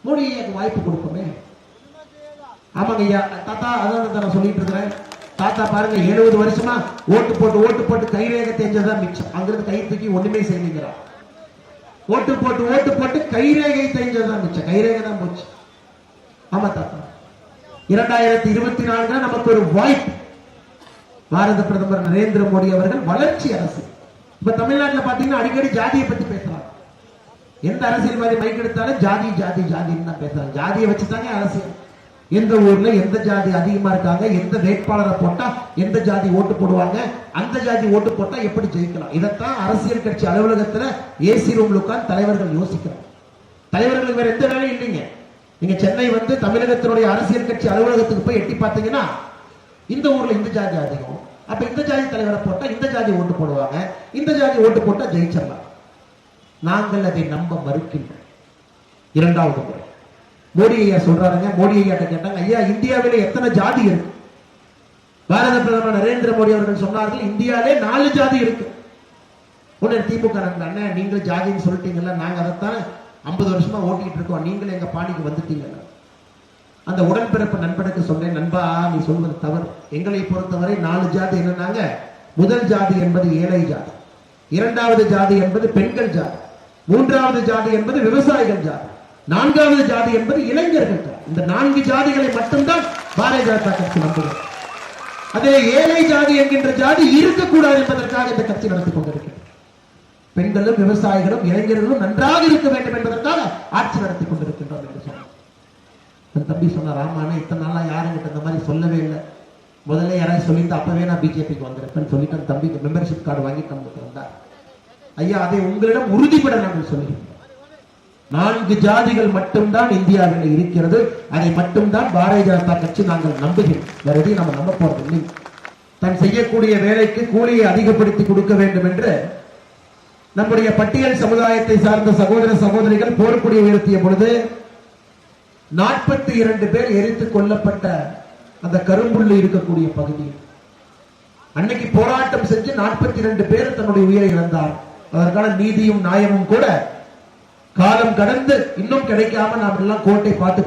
மோடி ஐயாக்கு வாய்ப்பு கொடுப்போமே. ஆமாங்க ஐயா, தாத்தா அதான் நான் சொல்லிட்டு இருக்கிறேன். தாத்தா பாருங்க 70 வருஷமா ஓட்டு போட்டு கைரேகை தெரிஞ்சதான் மிச்சம். அங்கிருந்து கை தூக்கி ஒண்ணுமே செய்யுங்கிறான். ஓட்டு போட்டு கைரேகை தெரிஞ்சதான் மிச்சம். கைரேகை தான் போச்சு. ஆமா தாத்தா, 2024 நமக்கு ஒரு வாய்ப்பு. பாரத பிரதமர் நரேந்திர மோடி அவர்கள் வளர்ச்சி அரசு. இப்ப தமிழ்நாட்டில் பாத்தீங்கன்னா அடிக்கடி ஜாதியை பத்தி பேசுறாங்க. எந்த அரசியல்வாதி மைக் எடுத்தாலும் ஜாதி ஜாதி ஜாதின்னு தான் பேசுறாங்க. ஜாதியை வச்சுதாங்க அரசியல். எந்த ஊர்ல எந்த ஜாதி அதிகமா இருக்காங்க, எந்த வேட்பாளரை போட்டா எந்த ஜாதி ஓட்டு போடுவாங்க, அந்த ஜாதி ஓட்டு போட்டா எப்படி ஜெயிக்கலாம், இதைத்தான் அரசியல் கட்சி அலுவலகத்துல ஏசி ரூம்ல உட்கார்ந்து தலைவர்கள் யோசிக்கிறாங்க. தலைவர்களுக்கு வேற எந்த வேலையும் இல்லைங்க. நீங்க சென்னை வந்து தமிழகத்தினுடைய அரசியல் கட்சி அலுவலகத்துக்கு போய் எட்டி பார்த்தீங்கன்னா இந்த ஊர்ல இந்த ஜாதி அதிகம், அப்ப இந்த ஜாதி தலைவரை போட்டா இந்த ஜாதி ஓட்டு போடுவாங்க, இந்த ஜாதி ஓட்டு போட்டா ஜெயிச்சிடலாம். நாங்கள் அதை நம்ப மறுக்கின்றோம். இரண்டாவது முறை மோடி ஐயா சொல்றாருங்க. மோடி ஐயா கேட்டாங்க, ஐயா இந்தியாவிலே எத்தனை ஜாதி இருக்கு? பாரத பிரதமர் நரேந்திர மோடி அவர்கள் சொன்னார்கள், இந்தியாவிலே 4 ஜாதி இருக்கு. உடனே திமுக அண்ணன் நீங்க ஜாதின்னு சொல்லிட்டீங்கல்ல, நாங்க அதைத்தான் 50 வருஷமா ஓட்டிட்டு இருக்கோம், நீங்களும் எங்க பாணிக்கு வந்துட்டீங்கல்ல. அந்த உடன்பிறப்பு நண்பனுக்கு சொன்னேன், நண்பா நீ சொல்வது தவறு. எங்களை பொறுத்தவரை 4 ஜாதி என்னன்னாங்க, முதல் ஜாதி என்பது ஏழை ஜாதி, இரண்டாவது ஜாதி என்பது பெண்கள் ஜாதி, மூன்றாவது ஜாதி என்பது விவசாயிகள் ஜாதி, நான்காவது ஜாதி என்பது இளைஞர்கள் ஜாதி. இந்த 4 ஜாதிகளை மட்டும்தான் பாரதிய ஜனதா கட்சி நம்புகிறது. அதே ஏழை ஜாதி என்கின்ற ஜாதி இருக்கக்கூடாது என்பதற்காக இந்த கட்சி நடத்தி கொண்டிருக்கிறது. பெண்களும் விவசாயிகளும் இளைஞர்களும் நன்றாக இருக்க வேண்டும் என்பதற்காக ஆட்சி நடத்தி கொண்டிருக்கின்றோம் என்று சொன்னார். தம்பி சொன்னார், ஆமாண்ணே இத்தனை நாளா யாருங்கிட்ட இந்த மாதிரி சொல்லவே இல்லை, முதல்ல யாராவது சொல்லிட்டு அப்பவே நான் பிஜேபிக்கு வந்திருப்பேன்னு சொல்லிட்டு அந்த தம்பிக்கு மெம்பர்ஷிப் கார்டு வாங்கிட்டு நமக்கு வந்தார். ஐயா அதை உங்களிடம் உறுதிப்பட நாங்கள் சொல்லுகிறோம். 4 ஜாதிகள் மட்டும்தான் இந்தியாவில் இருக்கிறது. அதை மட்டும்தான் பாரதிய ஜனதா கட்சி நாங்கள் நம்புகிறோம். வேற எதையும் நம்ம நம்ப போறது இல்லை. தான் செய்யக்கூடிய வேலைக்கு கூலியை அதிகப்படுத்தி கொடுக்க வேண்டும் என்று நம்முடைய பட்டியல் சமுதாயத்தை சார்ந்த சகோதர சகோதரிகள் போர்க்குடி உயர்த்திய பொழுது 42 பேர் எரித்துக் கொல்லப்பட்ட அந்த கரும்புள்ளி இருக்கக்கூடிய பகுதி, அன்னைக்கு போராட்டம் செஞ்சு 42 பேர் தன்னுடைய உயிரை இழந்தார். அதற்கான நீதியும் நியாயமும் கூட காலம் கடந்து இன்னும் கிடைக்காம நாம் எல்லாம் கோட்டை பார்த்து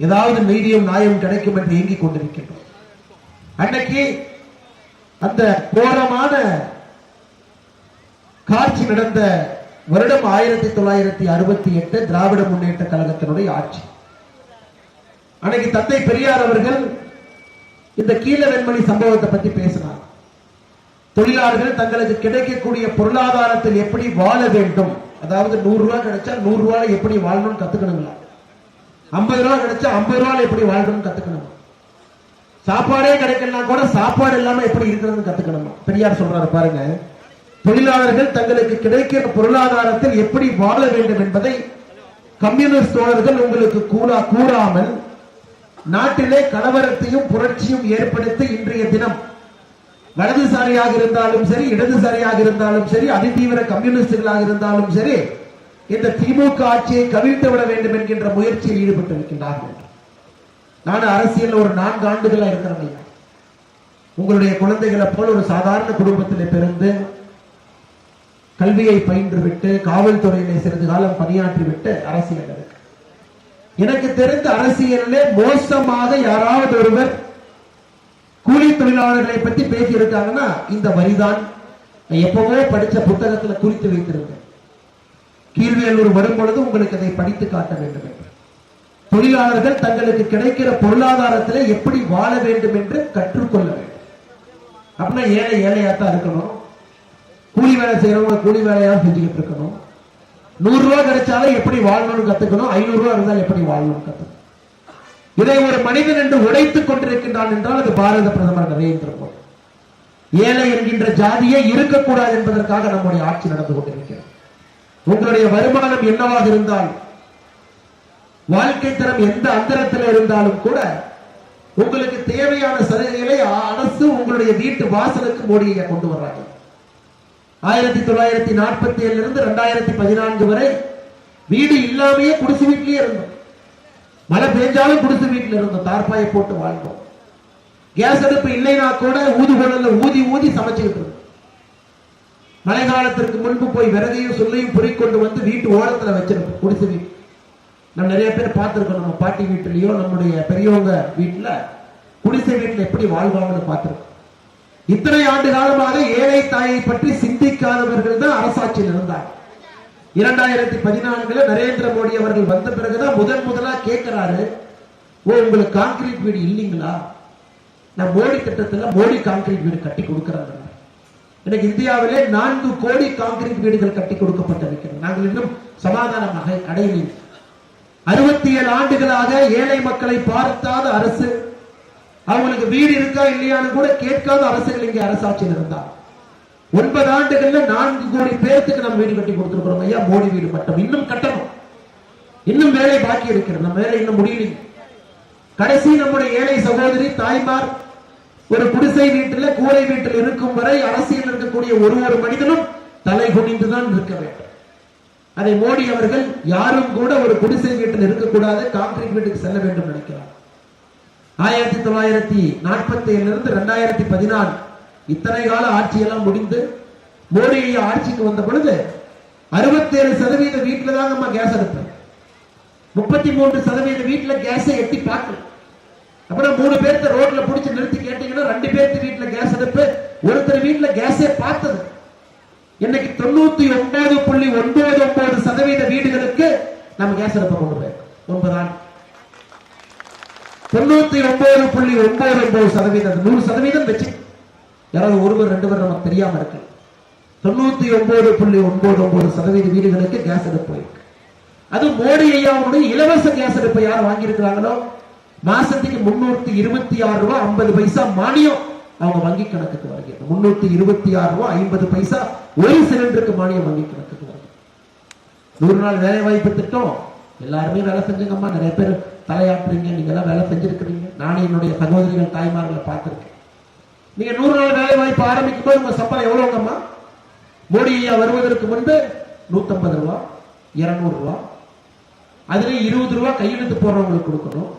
ஏதாவது நீதியும் நியாயம் கிடைக்கும் என்று இயங்கிக் கொண்டிருக்கின்றோம். அன்னைக்கு அந்த கோரமான காட்சி நடந்த வருடம் 1968 திராவிட முன்னேற்ற கழகத்தினுடைய ஆட்சி. அன்னைக்கு தந்தை பெரியார் அவர்கள் இந்த கீழ வெண்மணி சம்பவத்தை பத்தி பேசினார். தொழிலாளர்கள் தங்களுக்கு கிடைக்கக்கூடிய பொருளாதாரத்தில் எப்படி வாழ வேண்டும், அதாவது 100 ரூபாய் கிடைச்சா 100 ரூபாய் எப்படி வாழணும்னு கத்துக்கணுங்களா, 50 ரூபாய் கிடைச்சா 50 ரூபாய் எப்படி வாழணும்னு கத்துக்கணும், சாப்பாடே கிடைக்கலாம் கூட சாப்பாடு இல்லாம எப்படி இருக்கிறது கத்துக்கணும். பெரியார் சொல்றாரு பாருங்க, தொழிலாளர்கள் தங்களுக்கு கிடைக்கிற பொருளாதாரத்தில் எப்படி வாழ வேண்டும் என்பதை கம்யூனிஸ்ட் தோழர்கள் உங்களுக்கு கூறாமல் நாட்டிலே கலவரத்தையும் புரட்சியும் ஏற்படுத்தி இன்றைய தினம் வலதுசாரியாக இருந்தாலும் சரி, இடதுசாரியாக இருந்தாலும் சரி, அதிதீவிர கம்யூனிஸ்டுகளாக இருந்தாலும் சரி, இந்த திமுக ஆட்சியை கவிழ்த்து விட வேண்டும் என்கின்ற முயற்சியில் ஈடுபட்டு இருக்கின்றார்கள். நான் அரசியல் ஒரு 4 ஆண்டுகளா இருக்கிறேன். உங்களுடைய குழந்தைகளை போல ஒரு சாதாரண குடும்பத்திலே பிறந்து கல்வியை பயின்று விட்டு காவல்துறையிலே சிறிது காலம் பணியாற்றி விட்டு அரசியல் இருக்கு. எனக்கு தெரிந்த அரசியலிலே மோசமாக யாராவது ஒருவர் கூலி தொழிலாளர்களை பற்றி பேசி இருக்காங்கன்னா இந்த வரிதான் எப்பவோ படிச்ச புத்தகத்தில் குறித்து வைத்திருந்தேன். கீழ்வேலூர் வரும் பொழுது உங்களுக்கு அதை படித்து காட்ட வேண்டும் என்று. தொழிலாளர்கள் தங்களுக்கு கிடைக்கிற பொருளாதாரத்திலே எப்படி வாழ வேண்டும் என்று கற்றுக்கொள்ள வேண்டும். அப்படின்னா ஏழை ஏழையாத்தான் இருக்கணும், கூலி வேலை செய்யறவங்க கூலி வேலையா செஞ்சுக்கிட்டு இருக்கணும், 100 ரூபாய் கிடைச்சாலும் எப்படி வாழணும்னு கத்துக்கணும், 500 ரூபாய் இருந்தால் எப்படி வாழணும்னு கத்துக்கணும். இதை ஒரு மனிதன் என்று உடைத்துக் கொண்டிருக்கின்றான் என்றால் அது பாரத பிரதமர் நரேந்திர மோடி. ஏழை என்கின்ற ஜாதியே இருக்கக்கூடாது என்பதற்காக நம்முடைய ஆட்சி நடந்து கொண்டிருக்கிறது. உங்களுடைய வருமானம் என்னவாக இருந்தால், வாழ்க்கை தரம் எந்த அந்தரத்தில் இருந்தாலும் கூட உங்களுக்கு தேவையான சலுகைகளை அரசு உங்களுடைய வீட்டு வாசலுக்கு மோடியை கொண்டு வர்றாங்க. 1947 இருந்து 2014 வரை வீடு இல்லாமையே குடிசை வீட்டிலேயே இருந்தோம். மழை பெஞ்சாலும் குடிசை வீட்டில் இருந்தோம், தார்பாயை போட்டு வாழ்ந்தோம். கேஸ் அடுப்பு இல்லைனா கூட ஊதுகுழல்ல ஊதி ஊதி சமைச்சுக்கிட்டு இருந்தோம். மழை காலத்திற்கு முன்பு போய் விறகையும் சொல்லையும் பொறிக்கொண்டு வந்து வீட்டு ஓரத்தில் வச்சிருப்போம் குடிசை வீட்டு. நம்ம நிறைய பேர் பார்த்திருக்கோம். நம்ம பாட்டி வீட்டிலேயோ நம்முடைய பெரியவங்க வீட்டுல குடிசை வீட்டுல எப்படி வாழ்வாங்கன்னு பார்த்திருக்கோம். இத்தனை ஆண்டு காலமாக ஏழை தாயை பற்றி சிந்திக்காதவர்கள் தான் அரசாட்சியில் இருந்தார். 2014 நரேந்திர மோடி அவர்கள் வந்த பிறகுதான் முதலா கேட்கிறாரு, ஓ உங்களுக்கு கான்கிரீட் வீடு இல்லைங்களா? நான் மோடி திட்டத்துல மோடி கான்கிரீட் வீடு கட்டி கொடுக்கிறாங்க. எனக்கு இந்தியாவிலே 4 கோடி கான்கிரீட் வீடுகள் கட்டி கொடுக்கப்பட்டிருக்கிறது. நாங்கள் இன்னும் சமாதானமாக அடையவில்லை. 67 ஆண்டுகளாக ஏழை மக்களை பார்த்தாத அரசு, அவங்களுக்கு வீடு இருக்கா இல்லையான்னு கூட கேட்காத அரசுகள் இங்கே அரசாட்சியில் இருந்தார். 9 ஆண்டுகள்ல 4 கோடி பேருக்கு நம்ம வீடு கட்டி கொடுத்திருக்கிறோம். ஐயா மோடி வீடு மட்டும் இன்னும் கட்டணும். இன்னும் வேலை பாக்கி இருக்கிறது. நம்ம வேலை இன்னும் முடியல. கடைசி நம்முடைய ஏழை சகோதரி தாய்மார் ஒரு குடிசை வீட்டில் கூரை வீட்டில் இருக்கும் வரை அரசியல் இருக்கக்கூடிய ஒரு மனிதனும் தலை குனிந்துதான் இருக்க வேண்டும். அதை மோடி அவர்கள் யாரும் கூட ஒரு குடிசை வீட்டில் இருக்கக்கூடாது, கான்கிரீட் வீட்டுக்கு செல்ல வேண்டும் நினைக்கிறார். 1947 இருந்து 2014 இத்தனை கால ஆட்சியெல்லாம் முடிந்து மோடி ஆட்சிக்கு வந்த பொழுது 67% வீட்டுல தான் நம்ம கேஸ் அடுப்போம். 33% வீட்டுல கேஸை எட்டி பார்க்கல. அப்புறம் 3 பேர்த்த ரோட்ல புடிச்சு நிறுத்தி கேட்டீங்கன்னா 2 பேர்த்து வீட்டுல கேஸ் அடுப்பு, ஒருத்தர் வீட்டுல கேஸே பார்த்தது. இன்னைக்கு 99.99% வீடுகளுக்கு நம்ம கேஸ் அடுப்பை கொண்டு போயிருக்கோம். 9 ஆண்டு 99.99% 100% வச்சு யாராவது ஒருவர் 2 பேர் நமக்கு தெரியாம இருக்கு. 99.99% வீடுகளுக்கு கேஸ் அடுப்பு போயிருக்கு. அது மோடி ஐயாவுடைய இலவச கேஸ் அடுப்பை யார் வாங்கி இருக்கிறாங்களோ மாசத்துக்கு 326 ரூபாய் 50 பைசா மானியம் அவங்க வங்கி கணக்குக்கு வருகிறது. 326 ரூபாய் 50 பைசா ஒரு சிலிண்டருக்கு மானியம் வங்கி கணக்குக்கு வருகிறது. 100 நாள் வேலை வாய்ப்பு திட்டம் எல்லாருமே வேலை செஞ்சுங்கம்மா. நிறைய பேர் தலையாட்டுறீங்க, நீங்க எல்லாம் வேலை செஞ்சிருக்கிறீங்க. நானே என்னுடைய சகோதரிகள் தாய்மார்களை பார்த்திருக்கேன். நீங்க 100 நாள் வேலை வாய்ப்பு ஆரம்பிக்கும் போது உங்க சம்பளம் எவ்வளவுங்கம்மா? மோடி ஐயா வருவதற்கு முன்பு 150 ரூபாய் 200 ரூபாய், அதுல 20 ரூபாய் கையெழுத்து போடுறவங்களுக்கு கொடுக்கணும்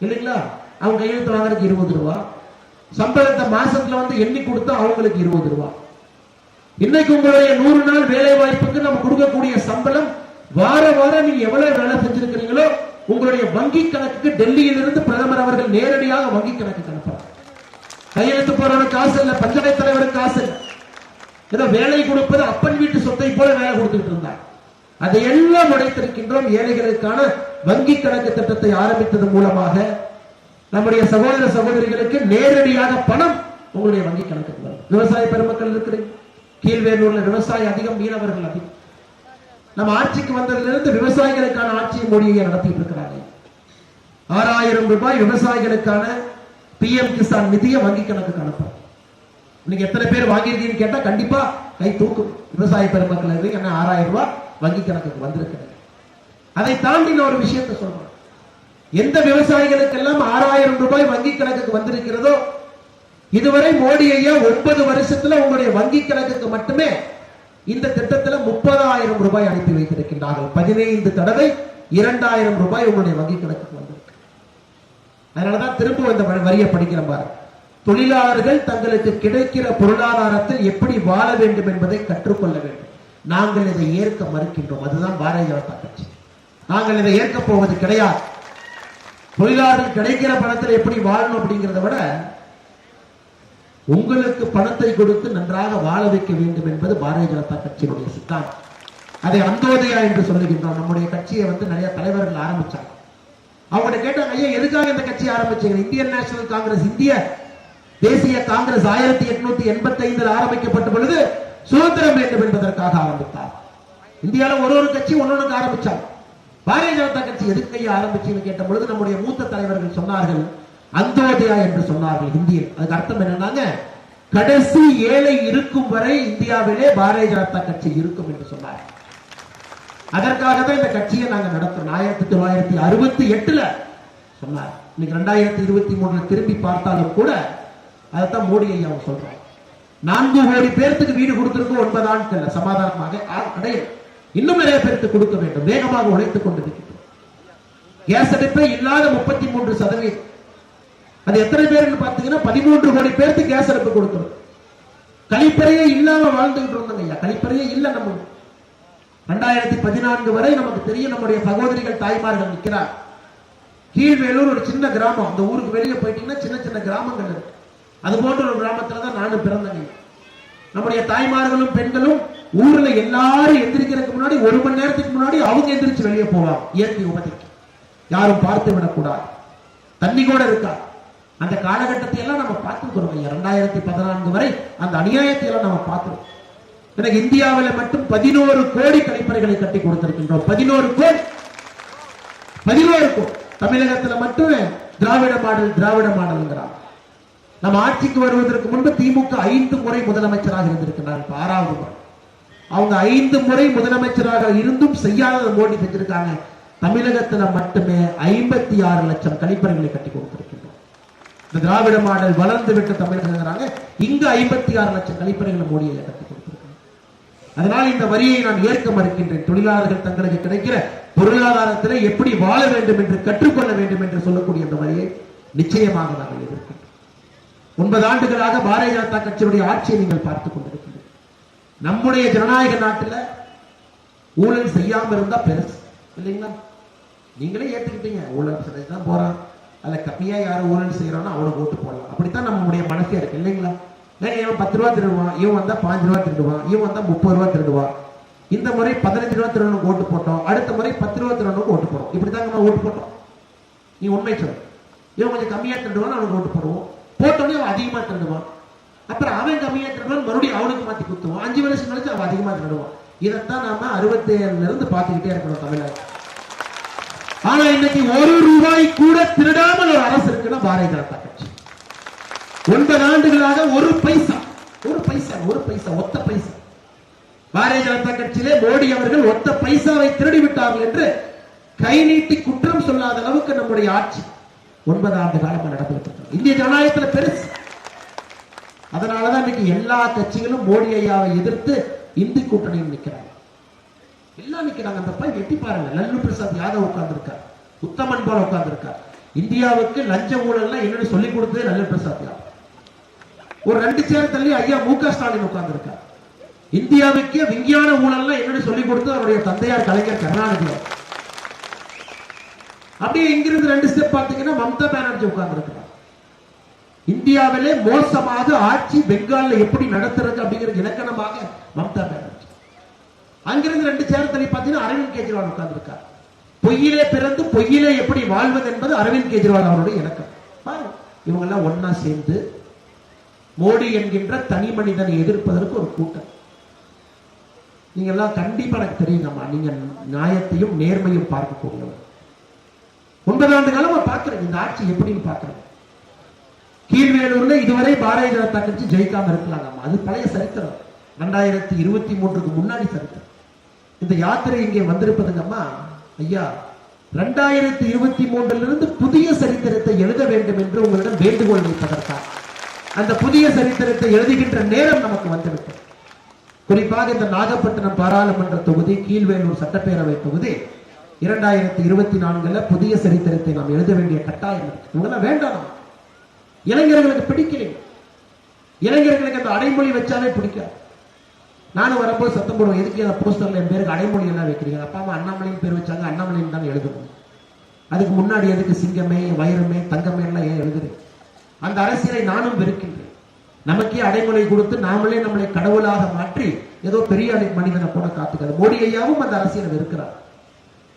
இல்லைங்களா? அவங்க கையெழுத்து வாங்குறதுக்கு 20 ரூபாய், சம்பளத்தை மாசத்துல வந்து எண்ணி கொடுத்தா அவங்களுக்கு 20 ரூபாய். இன்னைக்கு உங்களுடைய 100 நாள் வேலை வாய்ப்புக்கு நம்ம கொடுக்கக்கூடிய சம்பளம் வாரம் நீங்க எவ்வளவு வேலை செஞ்சிருக்கிறீங்களோ உங்களுடைய வங்கி கணக்குக்கு டெல்லியிலிருந்து பிரதமர் அவர்கள் நேரடியாக வங்கி கணக்கு அனுப்புறாங்க. கையெழுத்து போறவனுக்கு காசு இல்ல, பஞ்சாயத்து தலைவருக்கு காசு இல்ல. ஏதோ வேலை கொடுப்பது அப்பன் வீட்டு சொத்தை போல வேலை கொடுத்துட்டு இருந்தார். அதையெல்லாம் உடைத்திருக்கின்றோம். ஏழைகளுக்கான வங்கி கணக்கு திட்டத்தை ஆரம்பித்தது மூலமாக நம்முடைய சகோதர சகோதரிகளுக்கு நேரடியாக பணம் உங்களுடைய வங்கி கணக்குக்கு வரும். விவசாய பெருமக்கள் இருக்கிறீங்க, கீழ்வேலூர்ல விவசாய அதிகம், மீனவர்கள் அதிகம். நம்ம ஆட்சிக்கு வந்ததிலிருந்து விவசாயிகளுக்கான ஆட்சியை மோடியை நடத்திட்டு இருக்கிறாங்க. 6000 ரூபாய் விவசாயிகளுக்கான PM கிசான் நிதியை வங்கி கணக்கு அனுப்புறோம். நீங்க எத்தனை பேர் வாங்கியிருக்கீங்கன்னு கேட்டா கண்டிப்பா கை தூக்கும். விவசாய பெருமக்கள் என்ன 6000 ரூபாய் வங்கி கணக்குக்கு வந்திருக்கிறது. அதை தாண்டி ஒரு விஷயத்தை சொல்றோம். எந்த விவசாயிகளுக்கு எல்லாம் 6000 ரூபாய் வங்கி கணக்குக்கு வந்திருக்கிறதோ இதுவரை மோடி ஐயா 9 வருஷத்துல உங்களுடைய வங்கி கணக்குக்கு மட்டுமே இந்த திட்டத்தில் 30,000 ரூபாய் அனுப்பி வைத்திருக்கின்றார்கள். 15 தடவை 2,000 ரூபாய் உங்களுடைய வங்கி கணக்குக்கு வந்திருக்கு. அதனாலதான் திரும்ப இந்த வரியை படிக்கிற பாரு. தொழிலாளர்கள் தங்களுக்கு கிடைக்கிற பொருளாதாரத்தில் எப்படி வாழ வேண்டும் என்பதை கற்றுக்கொள்ள வேண்டும். நாங்கள் இதை ஏற்க மறுக்கின்றோம். அதுதான் பாரதிய ஜனதா கட்சி. நாங்கள் இதை ஏற்க போவது கிடையாது. தொழிலாளர்கள் கிடைக்கிற பணத்தில் எப்படி வாழணும் அப்படிங்கிறத விட உங்களுக்கு பணத்தை கொடுத்து நன்றாக வாழ வைக்க வேண்டும் என்பது பாரதிய ஜனதா கட்சியினுடைய சித்தாந்தம். அதை அந்தோதயா என்று சொல்லுகின்றோம். நம்முடைய கட்சியை நிறைய தலைவர்கள் ஆரம்பிச்சாங்க. அவங்க கேட்டாங்க, ஐயா எதுக்காக இந்த கட்சி ஆரம்பிச்சீங்க? இந்தியன் நேஷனல் காங்கிரஸ், இந்திய தேசிய காங்கிரஸ் 1885 ஆரம்பிக்கப்பட்ட பொழுது சுதந்திரம் வேண்டும் என்பதற்காக ஆரம்பித்தார். இந்தியாவில் ஒரு கட்சி ஒன்னொன்னு ஆரம்பிச்சாங்க. பாரதிய ஜனதா கட்சி எதுக்கு ஆரம்பிச்சுன்னு கேட்ட பொழுது நம்முடைய மூத்த தலைவர்கள் சொன்னார்கள் அந்தோதயா என்று சொன்னார்கள் ஹிந்தியில். அதுக்கு அர்த்தம் என்னன்னாங்க, கடைசி ஏழை இருக்கும் வரை இந்தியாவிலே பாரதிய ஜனதா கட்சி இருக்கும் என்று சொன்னார். அதற்காக தான் இந்த கட்சியை நாங்க நடத்துறோம். 1968 சொன்னார். இன்னைக்கு 2023 திரும்பி பார்த்தாலும் கூட அதைத்தான் மோடி ஐயா சொல்றாங்க. 4 கோடி பேருக்கு வீடு கொடுத்திருக்கோம் 9 ஆண்டுகள் சமாதானமாக அடையும். இன்னும் நிறைய பேருக்கு கொடுக்க வேண்டும். வேகமாக உழைத்துக் கொண்டிருக்கிறோம். கேஸ் அடுப்பே இல்லாத 33%. அது எத்தனை பேருக்கு பாத்தீங்கன்னா 13 கோடி பேருக்கு கேஸ் அடுப்பு கொடுக்கணும். கழிப்பறையே இல்லாம வாழ்ந்துகிட்டு இருந்தோம் ஐயா. கழிப்பறையே இல்ல. நம்ம 2014 வரை நமக்கு தெரியும் நம்முடைய சகோதரிகள் தாய்மார்கள் நிற்கிறார். கீழ்வேலூர் ஒரு சின்ன கிராமம், அந்த ஊருக்கு வெளியே போயிட்டீங்கன்னா சின்ன சின்ன கிராமங்கள் இருக்கு. அது போன்ற ஒரு கிராமத்துல தான் நானும் பிறந்தேன். நம்முடைய தாய்மார்களும் பெண்களும் ஊர்ல எல்லாரும் எந்திரிக்கிறதுக்கு முன்னாடி 1 மணி நேரத்துக்கு முன்னாடி அவங்க எந்திரிச்சு வெளியே போவாங்க. இயற்கை உபதிக்கு யாரும் பார்த்து விடக்கூடாது. தண்ணி கூட இருக்கா. அந்த காலகட்டத்தை எல்லாம் நம்ம பார்த்துக்கிறோம். 2014 வரை அந்த அநியாயத்தை எல்லாம் நம்ம பார்க்கிறோம். எனக்கு இந்தியாவில் மட்டும் 11 கோடி கழிப்பறைகளை கட்டி கொடுத்திருக்கின்றோம். 11 கோடி. தமிழகத்துல மட்டும் திராவிட மாடல். நம்ம ஆட்சிக்கு வருவதற்கு முன்பு திமுக 5 முறை முதலமைச்சராக இருந்திருக்கிறார். 6வது முறை. அவங்க 5 முறை முதலமைச்சராக இருந்தும் செய்யாத மோடி செஞ்சிருக்காங்க. தமிழகத்துல மட்டுமே 56 லட்சம் கழிப்பறைகளை கட்டி கொடுத்திருக்கின்றோம். இந்த திராவிட மாடல் வளர்ந்து விட்டு தமிழகம் இங்கு 56 லட்சம் கழிப்பறைகளை மோடியை கட்டி கொடுத்திருக்காங்க. அதனால் இந்த வரியை நான் ஏற்க மறுக்கின்றேன். தொழிலாளர்கள் தங்களுக்கு கிடைக்கிற பொருளாதாரத்திலே எப்படி வாழ வேண்டும் என்று கற்றுக்கொள்ள வேண்டும் என்று சொல்லக்கூடிய இந்த வரியை நிச்சயமாக நாங்கள் எதிர்க்கின்றோம். 9 ஆண்டுகளாக பாரதிய ஜனதா கட்சியுடைய ஆட்சியை நீங்கள் பார்த்துக் கொண்டிருக்கிறீர்கள். நம்முடைய ஜனநாயக நாட்டில் ஊழல் செய்யாம இருந்தா பெருசு இல்லைங்களா? நீங்களே ஏத்துக்கிட்டீங்க. ஊழல் தான் போறான், அதுல கம்மியா யாரும் ஊழல் செய்யறானோ அவனுக்கு ஓட்டு போடலாம். அப்படித்தான் நம்முடைய மனசே இருக்கு இல்லைங்களா? இவன் 10 ரூபா திருடுவான், இவன் வந்தா 5 ரூபா திருடுவான், இவன் வந்தா 30 ரூபா திருடுவான். இந்த முறை 15 ரூபா திருடனுக்கு ஓட்டு போட்டோம், அடுத்த முறை 10 ரூபா திருடனுக்கு ஓட்டு போடுறோம். இப்படித்தாங்க நம்ம ஓட்டு போட்டோம். நீ உண்மை சொல்லு. இவன் கொஞ்சம் கம்மியா திருடுவான், அவனுக்கு ஓட்டு போடுவோம். போட்டோடனே அவன் அதிகமா திருடுவான். அப்புறம் அவன் கம்மியா திருடுவான், மறுபடியும் அவனுக்கு மாத்தி குத்துவான். 5 வருஷம் கழிச்சு அவன் அதிகமா திருடுவான். இதைத்தான் நாம 67 இருந்து பார்த்துக்கிட்டே இருக்கணும் தமிழ்நாடு. ஆனா இன்னைக்கு 1 ரூபாய் கூட திருடாமல் ஒரு அரசு இருக்குன்னா பாரதிய ஜனதா கட்சி. 9 ஆண்டுகளாக ஒரு பைசா ஒத்த பைசா பாரதிய ஜனதா கட்சியிலே மோடி அவர்கள் ஒத்த பைசாவை திருடி விட்டார்கள் என்று கை நீட்டி குற்றம் சொல்லாத அளவுக்கு நம்முடைய ஆட்சி 9 ஆண்டு காலமாக நடந்துவிட்டு இந்திய ஜனநாயகத்தில் பெருசு. அதனாலதான் இன்னைக்கு எல்லா கட்சிகளும் மோடி ஐயாவை எதிர்த்து இந்தி கூட்டணியில் நிற்கிறாங்க. எல்லாம் நிற்கிறாங்க. அந்த பை வெட்டி பாருங்க. லல்லு பிரசாத் யாதவ் உட்கார்ந்து இருக்கார், உத்தமன் போல உட்கார்ந்து இருக்கார். இந்தியாவுக்கு லஞ்ச ஊழல் என்னன்னு சொல்லிக் கொடுத்தது லல்லு பிரசாத் யாதவ். ஒரு 2 சேர் தள்ளி ஐயா மு.க. ஸ்டாலின் உட்கார்ந்து இருக்கார். இந்தியாவுக்கு விஞ்ஞான ஊழல் என்னன்னு சொல்லிக் கொடுத்து அவருடைய தந்தையார் கலைஞர் கருணாநிதி. அப்படியே இங்கிருந்து 2 ஸ்டெப் பார்த்தீங்கன்னா மம்தா பானர்ஜி உட்கார்ந்து இருக்கிறார். இந்தியாவிலே மோசமாக ஆட்சி பெங்கால்ல எப்படி நடத்துறது அப்படிங்கிற இலக்கணமாக மம்தா பானர்ஜி. அங்கிருந்து 2 சேர் தள்ளி பார்த்தீங்கன்னா அரவிந்த் கெஜ்ரிவால் உட்கார்ந்து இருக்கார். பொய்யிலே பிறந்து பொய்யிலே எப்படி வாழ்வது என்பது அரவிந்த் கெஜ்ரிவால் அவருடைய இலக்கணம். இவங்க எல்லாம் ஒன்னா சேர்ந்து மோடி என்கின்ற தனி மனிதனை எதிர்ப்பதற்கு ஒரு கூட்டம். நீங்க எல்லாம் கண்டிப்பா எனக்கு தெரியுங்கம்மா, நீங்க நியாயத்தையும் நேர்மையும் பார்க்கக்கூடியவர். 9 ஆண்டு காலமா பார்க்கிறேன் இந்த ஆட்சி எப்படின்னு பார்க்கிறேன். கீழ்வேலூர்ல இதுவரை பாரதிய ஜனதா கட்சி ஜெயிக்காம இருக்கலாங்கம்மா. அது பழைய சரித்திரம். 2023க்கு முன்னாடி சரித்திரம். இந்த யாத்திரை இங்கே வந்திருப்பதுங்கம்மா ஐயா 2023 புதிய சரித்திரத்தை எழுத வேண்டும் என்று உங்களிடம் வேண்டுகோள் வைப்பதற்காக அந்த புதிய சரித்திரத்தை எழுதுகின்ற நேரம் நமக்கு வந்துவிட்டது. குறிப்பாக இந்த நாகப்பட்டினம் பாராளுமன்ற தொகுதி, கீழ்வேலூர் சட்டப்பேரவை தொகுதி 2024 புதிய சரித்திரத்தை நாம் எழுத வேண்டிய கட்டாயம் இருக்கு. இவங்கெல்லாம் வேண்டாம். இளைஞர்களுக்கு பிடிக்கல. இளைஞர்களுக்கு அந்த அடைமொழி வச்சாலே பிடிக்காது. நானும் வரும்போது சத்தம் போடுவோம், எதுக்கு அந்த போஸ்டர்ல என் பேருக்கு அடைமொழி எல்லாம் வைக்கிறீங்க? அப்பா அம்மா அண்ணாமலையும் பேர் வச்சாங்க, அண்ணாமலையும் தான் எழுதணும். அதுக்கு முன்னாடி எதுக்கு சிங்கமே வைரமே தங்கமே எல்லாம் ஏன் எழுதுறேன்? அந்த அரசியலை நானும் வெறுக்கின்றேன். நமக்கே அடைமொழி கொடுத்து நாமளே நம்மளை கடவுளாக மாற்றி ஏதோ பெரிய மனிதனை போல காத்துக்கிறது. மோடி ஐயாவும் அந்த அரசியலை வெறுக்கிறார்.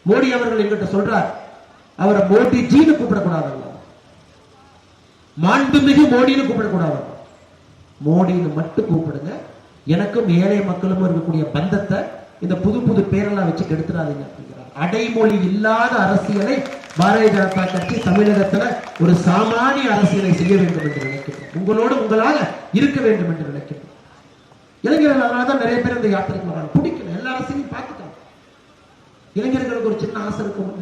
மோடி அவர்கள் எங்கிட்ட சொல்றார், அவரை மோடிஜின்னு கூப்பிடக்கூடாது, மாண்புமிகு மோடின்னு கூப்பிடக்கூடாது, மோடின்னு மட்டும் கூப்பிடுங்க. எனக்கும் ஏழை மக்களும் இருக்கக்கூடிய பந்தத்தை இந்த புது புது பேரெல்லாம் வச்சு கெடுத்துறாதீங்க அப்படிங்கிறார். அடைமொழி இல்லாத அரசியலை பாரதிய ஜனதா கட்சி தமிழகத்துல ஒரு சாமானிய அரசியலை செய்ய வேண்டும் என்று நினைக்கிறோம். உங்களோடு உங்களாக இருக்க வேண்டும் என்று நினைக்கிறோம். இளைஞர்கள் அதனாலதான் நிறைய பேர் இந்த யாத்திரைக்கு வராங்க. பிடிக்கல, எல்லா அரசியலையும் பார்த்துட்டாங்க. இளைஞர்களுக்கு ஒரு சின்ன ஆசை இருக்கும்.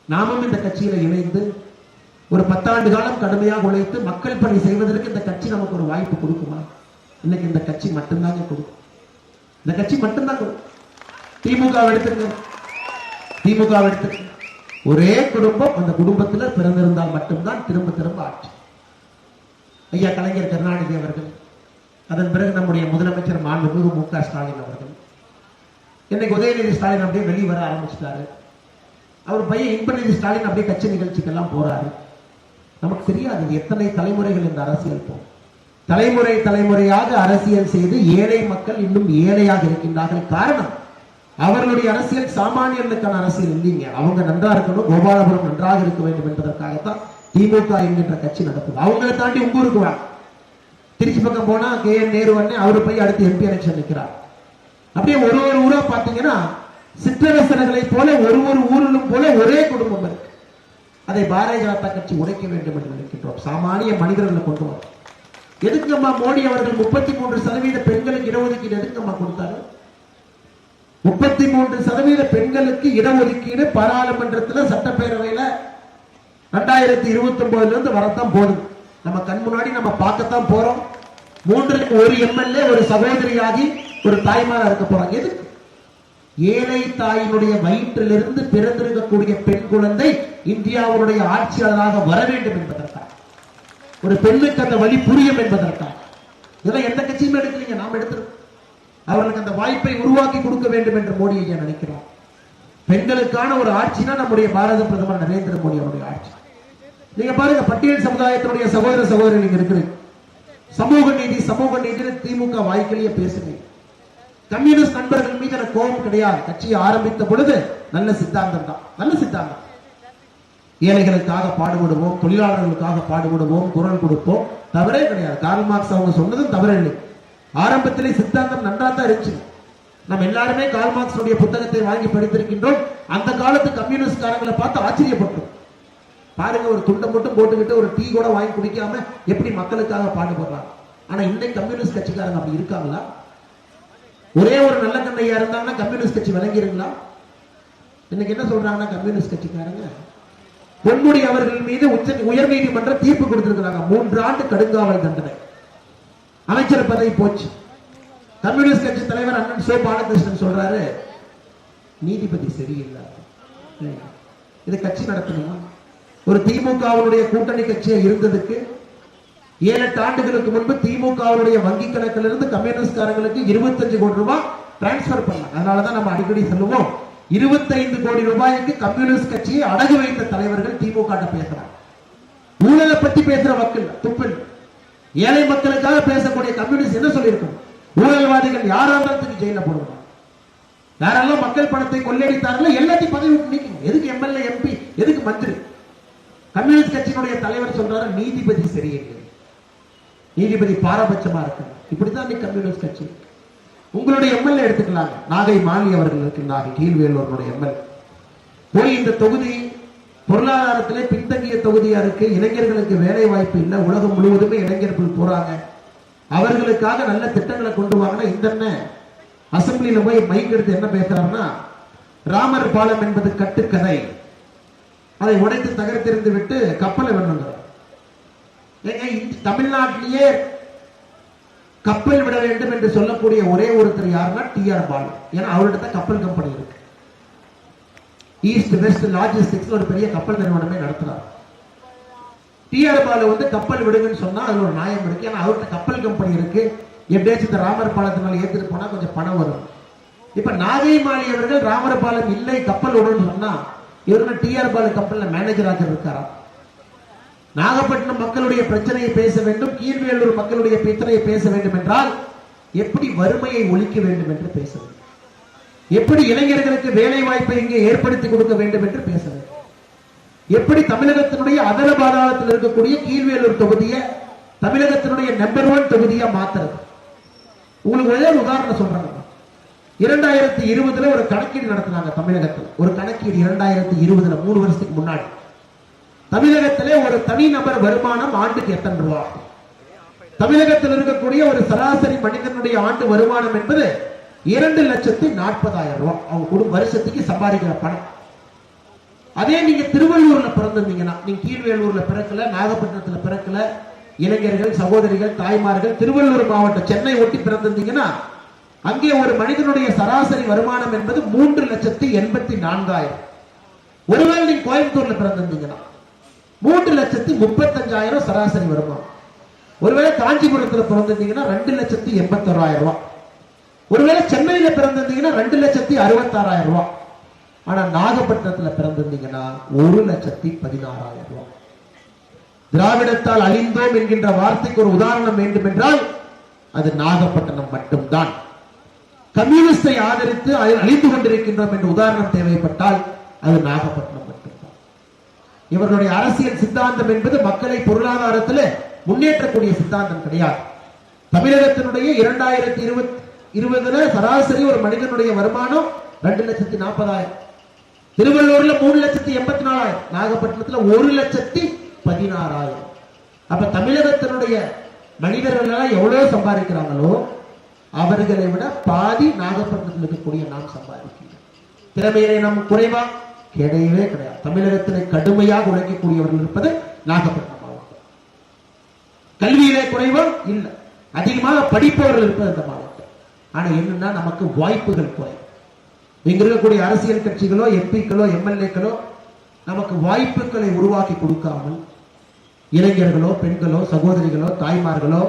நாமும் இந்த கட்சியில இணைந்து ஒரு 10 ஆண்டு காலம் கடுமையாக உழைத்து மக்கள் பணி செய்வதற்கு இந்த கட்சி நமக்கு ஒரு வாய்ப்பு கொடுக்குமா? இன்னைக்கு இந்த கட்சி மட்டும்தாங்க கொடுக்கும். இந்த கட்சி மட்டும்தான் கொடுக்கும். திமுக எடுத்துக்க ஒரே குடும்பம், அந்த குடும்பத்தில் பிறந்திருந்தால் மட்டும்தான் திரும்ப திரும்ப ஆட்சி. ஐயா கலைஞர் கருணாநிதி அவர்கள், அதன் பிறகு நம்முடைய முதலமைச்சர் மாண்புமிகு மு.க. ஸ்டாலின் அவர்கள், இன்னைக்கு உதயநிதி ஸ்டாலின் அப்படியே வெளியே வர ஆரம்பிச்சிட்டாரு. அவர் பையன் இன்பநிதி ஸ்டாலின் அப்படியே கட்சி நிகழ்ச்சிக்கெல்லாம் போறாரு. நமக்கு தெரியாது எத்தனை தலைமுறைகள் இந்த அரசியல் போகும். தலைமுறை தலைமுறையாக அரசியல் செய்து ஏழை மக்கள் இன்னும் ஏழையாக இருக்கின்றார்கள். காரணம், அவர்களுடைய அரசியல் சாமானியர்களுக்கான அரசியல் இல்லைங்க. அவங்க நன்றா இருக்கணும், கோபாலபுரம் நன்றாக இருக்க வேண்டும் என்பதற்காகத்தான் திமுக என்கின்ற கட்சி நடக்குது. அவங்களை தாண்டி உங்க ஊருக்கு வா, திருச்சி பக்கம் போனா KN நேரு அவரு போய் அடுத்து MP எலெக்ஷன் நிற்கிறார். அப்படியே ஒரு ஒரு ஊரா பாத்தீங்கன்னா சிற்றரசர்களை போல ஒரு ஒரு ஊரிலும் போல ஒரே குடும்பம் இருக்கு. அதை பாரதிய ஜனதா கட்சி உடைக்க வேண்டும் என்று நினைக்கின்றோம். சாமானிய மனிதர்களை கொண்டு வரும். எதுக்குமா மோடி அவர்கள் 33% பெண்களுக்கு இடஒதுக்கீடு எதுக்குமா கொடுத்தாரு? 33% பெண்களுக்கு இடஒதுக்கீடு பாராளுமன்றத்தில் சட்டப்பேரவையில 2029 இருந்து வரத்தான் போகுது. நம்ம கண் முன்னாடி நம்ம பார்க்கத்தான் போறோம். 3க்கு 1 MLA ஒரு சகோதரியாகி ஒரு தாய்மாரா இருக்க போறாங்க. எதுக்கு? ஏழை தாயினுடைய வயிற்றிலிருந்து பிறந்திருக்கக்கூடிய பெண் குழந்தை இந்தியாவுடைய ஆட்சியாளராக வர வேண்டும் என்பதற்காக, ஒரு பெண்ணுக்கு அந்த வழி புரியும் என்பதற்காக. இதெல்லாம் எந்த கட்சியும் எடுக்கலீங்க, நாம் எடுத்திருக்கோம். அவர்களுக்கு அந்த வாய்ப்பை உருவாக்கி கொடுக்க வேண்டும் என்று மோடி ஐயா நினைக்கிறார். பெண்களுக்கான ஒரு ஆட்சினா நம்முடைய பாரத பிரதமர் நரேந்திர மோடி அவருடைய ஆட்சி. நீங்க பாருங்க, பட்டியல் சமுதாயத்தினுடைய சகோதர சகோதரி நீங்க இருக்கிறீங்க. சமூக நீதி திமுக வாய்க்கிலேயே பேசுறீங்க. கம்யூனிஸ்ட் நண்பர்கள் மீது எனக்கு கோபம் கிடையாது. கட்சியை ஆரம்பித்த பொழுது நல்ல சித்தாந்தம் தான், நல்ல சித்தாந்தம். ஏழைகளுக்காக பாடுபடுவோம், தொழிலாளர்களுக்காக பாடுபடுவோம், குரல் கொடுப்போம், தவறே கிடையாது. கார்ல் மார்க்ஸ் அவங்க சொன்னதும் தவறில்லை. ஆரம்பத்திலே சித்தாந்தம் நன்றா தான் இருந்துச்சு. நம்ம எல்லாருமே கார்ல் மார்க்ஸ் புத்தகத்தை வாங்கி படித்திருக்கின்றோம். அந்த காலத்து கம்யூனிஸ்ட் காரங்களை பார்த்து ஆச்சரியப்பட்டோம். பாருங்க, ஒரு துண்டை மட்டும் போட்டுக்கிட்டு ஒரு டீ கூட வாங்கி குடிக்காம எப்படி மக்களுக்காக பாடுபடுறாங்க. ஆனா இன்னைக்கு கம்யூனிஸ்ட் கட்சிக்காரங்க அப்படி இருக்காங்களா? ஒரே ஒரு நல்ல கண்ணையா இருந்தாங்கன்னா கம்யூனிஸ்ட் கட்சி விளங்கிருங்களா? இன்னைக்கு என்ன சொல்றாங்கன்னா கம்யூனிஸ்ட் கட்சிக்காரங்க பொன்முடி அவர்கள் மீது உயர் நீதிமன்ற தீர்ப்பு கொடுத்திருக்கிறாங்க. 3 ஆண்டு கடுங்காவல் தண்டனை, அமைச்சர் பதவி போச்சு. கம்யூனிஸ்ட் கட்சி தலைவர் அண்ணன் சோ பாலகிருஷ்ணன் சொல்றாரு, நீதிபதி சரியில்லை. இது கட்சி நடத்தணுமா? ஒரு திமுகவுடைய கூட்டணி கட்சியா இருந்ததுக்கு 7-8 ஆண்டுகளுக்கு முன்பு திமுகவுடைய வங்கி கணக்கிலிருந்து கம்யூனிஸ்ட்காரங்களுக்கு 25 கோடி ரூபாய் டிரான்ஸ்பர் பண்ணலாம். அதனாலதான் நம்ம அடிக்கடி சொல்லுவோம், 25 கோடி ரூபாய்க்கு கம்யூனிஸ்ட் கட்சியை அடகு வைத்த தலைவர்கள் திமுக பேசுறாங்க. ஊழலை பற்றி பேசுற மக்கள் துப்பில் ஏழை மக்களுக்காக பேசக்கூடிய கம்யூனிஸ்ட் என்ன சொல்லியிருக்கணும்? ஊழல்வாதிகள் யாராலும் ஜெயில போடுவாங்க. யாரெல்லாம் மக்கள் பணத்தை கொள்ளையடித்தார்களோ எல்லாத்தையும் பதவி விட்டு நீக்கணும். எதுக்கு MLA MP, எதுக்கு மந்திரி? கம்யூனிஸ்ட் கட்சியினுடைய தலைவர் சொல்றாரு, நீதிபதி சரியில்லை, நீதிபதி பாரபட்சமா இருக்கு. இப்படித்தான் கம்யூனிஸ்ட் கட்சி. உங்களுடைய MLA எடுத்துக்கலாம், நாகை மாலி அவர்கள் இருக்கின்றார்கள், கீழ்வேலூருடைய MLA. போய் இந்த தொகுதி பொருளாதாரத்திலே பின்தங்கிய தொகுதியா இருக்கு, இளைஞர்களுக்கு வேலை வாய்ப்பு இல்லை, உலகம் முழுவதுமே இளைஞர்கள் போறாங்க, அவர்களுக்காக நல்ல திட்டங்களை கொண்டு வாங்கினா இந்த அசம்பிளியில போய் மைக் எடுத்து என்ன பேசுறாருன்னா, ராமர் பாலம் என்பது கட்டுக்கதை, அதை உடைத்து தகர்த்தெறிந்து விட்டு கப்பலை வேணுங்க. தமிழ்நாட்டிலேயே கப்பல் விட வேண்டும் என்று சொல்லக்கூடிய ஒரே ஒருத்தர் யாருன்னா TR பாலு. ஏன்னா அவர்கிட்ட கப்பல் கம்பெனி இருக்கு. ஈஸ்ட் வெஸ்ட் லாஜிஸ்டிக்ஸ் ஒரு பெரிய கப்பல் நிறுவனமே நடத்துறாரு. TR பாலு கப்பல் விடுங்கன்னு சொன்னா அதுல ஒரு நியாயம் இருக்கு. ஏன்னா அவர்கிட்ட கப்பல் கம்பெனி இருக்கு. எப்படியாச்சும் இந்த ராமர் பாலத்தினால ஏத்துட்டு போனா கொஞ்சம் பணம் வரும். இப்ப நாகை மாலி அவர்கள் ராமர் பாலம் இல்லை கப்பல் விடுன்னு சொன்னா இவரு TR பாலு கப்பல்ல மேனேஜராக இருக்காரா? நாகப்பட்டினம் மக்களுடைய பிரச்சனையை பேச வேண்டும், கீழ்வேலூர் மக்களுடைய பிரச்சனையை பேச வேண்டும் என்றால் எப்படி வறுமையை ஒழிக்க வேண்டும் என்று பேச வேண்டும், எப்படி இளைஞர்களுக்கு வேலை வாய்ப்பை இங்கே ஏற்படுத்தி கொடுக்க வேண்டும் என்று பேச வேண்டும், எப்படி தமிழகத்தினுடைய அதர பாதாளத்தில் இருக்கக்கூடிய கீழ்வேலூர் தொகுதியை தமிழகத்தினுடைய நம்பர் 1 தொகுதியா மாத்துறது. உங்களுக்கு ஒரே ஒரு உதாரணம் சொல்றாங்க. 2020 ஒரு கணக்கீடு நடத்தினாங்க தமிழகத்தில். ஒரு கணக்கீடு 2020 3 வருஷத்துக்கு முன்னாடி தமிழகத்திலே ஒரு தனிநபர் வருமானம் ஆண்டுக்கு எத்தனை ரூபாய்? தமிழகத்தில் இருக்கக்கூடிய ஒரு சராசரி மனிதனுடைய ஆண்டு வருமானம் என்பது 2,40,000 ரூபாய். அவங்க குடும்ப வருஷத்துக்கு சம்பாதிக்கிற பணம். அதே நீங்க திருவள்ளூர்ல பிறந்திருந்தீங்கன்னா, நீங்க கீழ்வேலூர்ல பிறக்கல, நாகப்பட்டினத்துல பிறக்கல, இளைஞர்கள் சகோதரிகள் தாய்மார்கள் திருவள்ளூர் மாவட்டம் சென்னை ஒட்டி பிறந்திருந்தீங்கன்னா அங்கே ஒரு மனிதனுடைய சராசரி வருமானம் என்பது 3,84,000. ஒருவேளை நீங்க கோயம்புத்தூர்ல பிறந்திருந்தீங்கன்னா 3,35,000 சராசரி வருமானம். ஒருவேளை காஞ்சிபுரத்தில் பிறந்திருந்தீங்கன்னா 2,81,000 ரூபாய். ஒருவேளை சென்னையில பிறந்திருந்தீங்கன்னா 2,66,000 ரூபாய். ஆனா நாகப்பட்டினத்துல பிறந்திருந்தீங்கன்னா 1,16,000 ரூபாய். திராவிடத்தால் அழிந்தோம் என்கின்ற வார்த்தைக்கு ஒரு உதாரணம் வேண்டும் என்றால் அது நாகப்பட்டினம் மட்டும்தான். கம்யூனிஸ்டை ஆதரித்து அழிந்து கொண்டிருக்கின்றோம் என்ற உதாரணம் தேவைப்பட்டால் அது நாகப்பட்டினம் மட்டும்தான். இவர்களுடைய அரசியல் சித்தாந்தம் என்பது மக்களை பொருளாதாரத்தில் முன்னேற்றக்கூடிய சித்தாந்தம் கிடையாது. தமிழகத்தினுடைய 2020 சராசரி ஒரு மனிதனுடைய வருமானம் 2,40,000. திருவள்ளூர்ல 3,84,000, நாகப்பட்டினத்துல 1,16,000. அப்ப தமிழகத்தினுடைய மனிதர்கள் எல்லாம் எவ்வளவு சம்பாதிக்கிறாங்களோ அவர்களை விட பாதி நாகப்பட்டினத்தில் இருக்கக்கூடிய நாம் சம்பாதிக்கிறோம். திறமையிலே நாம் குறைவா? கிடையவே கிடையாது. தமிழகத்திலே கடுமையாக உழைக்கக்கூடியவர்கள் இருப்பது நாகப்பட்டினம் மாவட்டம். கல்வியிலே குறைவா? இல்லை. அதிகமாக படிப்பவர்கள் இருப்பது இந்த மாவட்டம். ஆனா என்னன்னா நமக்கு வாய்ப்புகள் குறை. இங்க இருக்கக்கூடிய அரசியல் கட்சிகளோ எம்பிக்களோ எம்எல்ஏக்களோ நமக்கு வாய்ப்புகளை உருவாக்கி கொடுக்காமல் இளைஞர்களோ பெண்களோ சகோதரிகளோ தாய்மார்களோ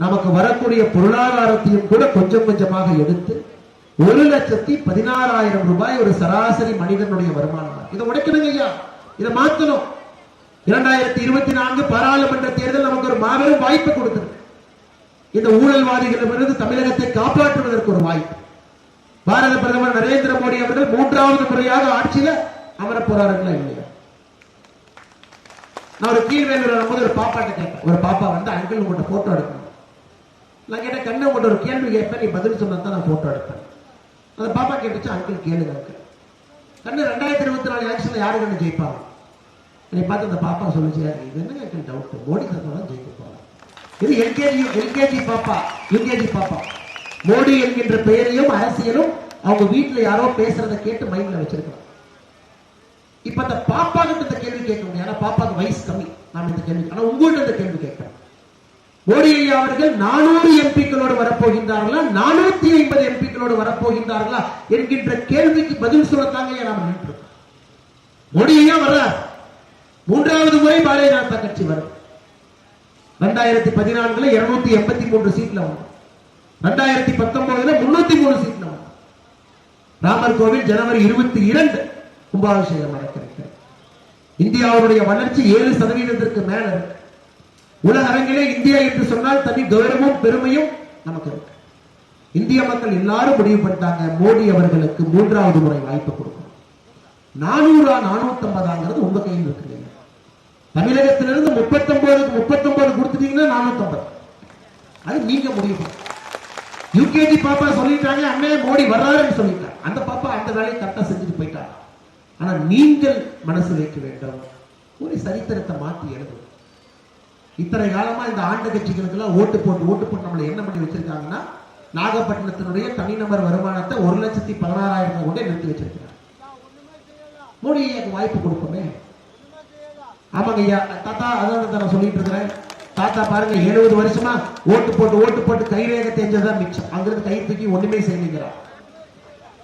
நமக்கு வரக்கூடிய பொருளாதாரத்தையும் கூட கொஞ்சம் கொஞ்சமாக எடுத்து 1,16,000 ரூபாய் ஒரு சராசரி மனிதனுடைய வருமானம். இதை உடைக்கணுங்க ஐயா, இதை மாற்றணும். 2024 பாராளுமன்ற தேர்தல் நமக்கு ஒரு மாபெரும் வாய்ப்பை கொடுத்திருக்கு. இந்த ஊழல்வாதிகளிடமிருந்து தமிழகத்தை காப்பாற்றுவதற்கு ஒரு வாய்ப்பு. பாரத பிரதமர் நரேந்திர மோடி அவர்கள் 3வது முறையாக ஆட்சியில அமர போறாருங்களா இல்லையா? நான் ஒரு கீழ்வேலூர் போது ஒரு பாப்பாட்ட கேட்டேன். ஒரு பாப்பா வந்து அங்கிள் உங்கள்கிட்ட போட்டோ எடுக்கணும். நான் கேட்டேன், கண்ணு உங்கள்கிட்ட ஒரு கேள்வி கேட்பேன், நீ பதில் சொன்னா தான் நான் போட்டோ எடுப்பேன். அந்த பாப்பா கேட்டுச்சு, அங்கிள் கேளுங்க அங்கிள், கண்ணு 2024 எலெக்ஷன்ல யாரு கண்ணு ஜெயிப்பாங்க? என்னை பார்த்து அந்த பாப்பா சொல்லிச்சு, இது என்ன அங்கிள் டவுட், மோடி தான் ஜெயிக்க போறாங்க. இது எல்கேஜி பாப்பா, யூகேஜி பாப்பா. மோடி என்கின்ற பெயரையும் அரசியலும் அவங்க வீட்டுல யாரோ பேசுறத கேட்டு மைண்ட்ல வச்சிருக்கோம். இப்ப அந்த பாப்பா கிட்ட இந்த கேள்வி கேட்க முடியாது, பாப்பாக்கு வயசு கம்மி. நாம இந்த கேள்வி, ஆனா உங்கள்கிட்ட இந்த கேள்வி கேட்கிறோம். மோடி ஐயா அவர்கள் 400 எம்பிக்களோடு வரப்போகின்றார்களா, 450 எம்பிக்களோடு வரப்போகின்றார்களா என்கின்ற கேள்விக்கு பதில் சொல்லத்தாங்க நாம நின்று. மோடி ஐயா வர்றார், 3வது முறை பாரதிய ஜனதா கட்சி வரும். 2014 283 சீட்ல வரும். 2019 303 சீட்ல வரும். ராமர் கோவில் ஜனவரி 22 கும்பாபிஷேகம் நடக்கிறது. இந்தியாவுடைய வளர்ச்சி 7% மேல இருக்கு. உலக அரங்கிலே இந்தியா என்று சொன்னால் தனி கௌரவமும் பெருமையும் நமக்கு இருக்கு. இந்திய மக்கள் எல்லாரும் முடிவு பண்ணிட்டாங்க, மோடி அவர்களுக்கு 3வது முறை வாய்ப்பு கொடுக்கணும். 400 450 உங்க கையில் இருக்கு. தமிழகத்திலிருந்து 39 கொடுத்துட்டீங்கன்னா 450, அது நீங்க முடிவு. யூகேஜி பாப்பா சொல்லிட்டாங்க, அண்ணே மோடி வர்றாருன்னு சொல்லிட்டாங்க. அந்த பாப்பா அந்த வேலையை கரெக்டா செஞ்சுட்டு போயிட்டாங்க. ஆனா நீங்கள் மனசு வைக்க வேண்டும், ஒரு சரித்திரத்தை மாற்றி எழுதும். இத்தனை காலமா இந்த ஆண்ட கட்சிகளுக்கு எல்லாம் ஓட்டு போட்டு நம்மளை என்ன பண்ணி வச்சிருக்காங்கன்னா, நாகப்பட்டினத்தினுடைய தனிநபர் வருமானத்தை 1,16,000 கொண்டே நிறுத்தி வச்சிருக்கிறாங்க. மோடி வாய்ப்பு கொடுப்போமே. ஆமாங்க ஐயா, தாத்தா அதான் நான் சொல்லிட்டு இருக்கிறேன். தாத்தா பாருங்க, 70 வருஷமா ஓட்டு போட்டு கைரேகை தெரிஞ்சதான் மிச்சம். அங்கிருந்து கை தூக்கி ஒண்ணுமே செய்யுங்கிறான்.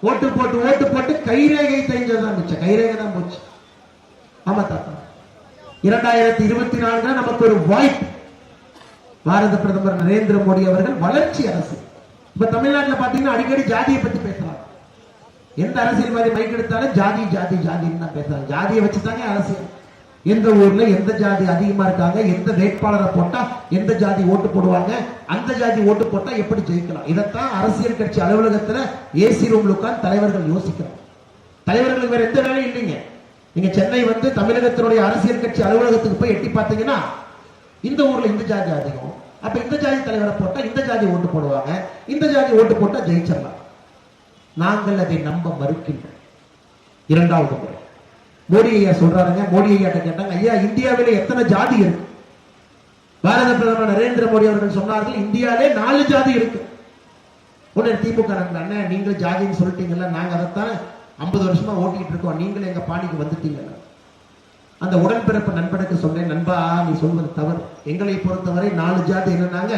ஓட்டு போட்டு கைரேகை தெரிஞ்சதான் மிச்சம், கைரேகை தான் போச்சு. ஆமா தாத்தா, 2024 நமக்கு ஒரு வாய்ப்பு. பாரத பிரதமர் நரேந்திர மோடி அவர்கள் வளர்ச்சி அரசு. இப்ப தமிழ்நாட்டில் பாத்தீங்கன்னா அடிக்கடி ஜாதியை பத்தி பேசுறாங்க. எந்த அரசியல்வாதி மைக் எடுத்தாலும் ஜாதி ஜாதி ஜாதின்னு தான் பேசுறாங்க. ஜாதியை வச்சுதாங்க அரசியல். எந்த ஊர்ல எந்த ஜாதி அதிகமா இருக்காங்க, எந்த வேட்பாளரை போட்டா எந்த ஜாதி ஓட்டு போடுவாங்க, அந்த ஜாதி ஓட்டு போட்டா எப்படி ஜெயிக்கலாம், இதைத்தான் அரசியல் கட்சி அலுவலகத்துல ஏசி ரூம்ல உட்கார்ந்து தலைவர்கள் யோசிக்கிறாங்க. தலைவர்களுக்கு வேற எந்த வேலையும் இல்லைங்க. நீங்க சென்னை வந்து தமிழகத்தினுடைய அரசியல் கட்சி அலுவலகத்துக்கு போய் எட்டி பார்த்தீங்கன்னா, இந்த ஊர்ல இந்த ஜாதி அதிகம், அப்ப இந்த ஜாதி தலைவரை போட்டா இந்த ஜாதி ஓட்டு போடுவாங்க, இந்த ஜாதி ஓட்டு போட்டா ஜெயிச்சிடலாம். நாங்கள் அதை நம்ப மறுக்கின்றோம். 2வது முறை மோடி ஐயா சொல்றாருங்க. மோடி ஐயா கேட்டாங்க, ஐயா இந்தியாவிலே எத்தனை ஜாதி இருக்கு? பாரத பிரதமர் நரேந்திர மோடி அவர்கள் சொன்னார்கள், இந்தியாவிலே 4 ஜாதி இருக்கு. உடனே திமுக அண்ணன் நீங்க ஜாதின்னு சொல்லிட்டீங்கல்ல, நாங்க அதைத்தான் 50 வருஷமா ஓட்டிட்டு இருக்கோம், நீங்களும் எங்க பாணிக்கு வந்துட்டீங்க. அந்த உடன்பிறப்பு நண்பனுக்கு சொன்னேன், நண்பா நீ சொல்வது தவறு. எங்களை பொறுத்தவரை 4 ஜாதி என்னன்னாங்க,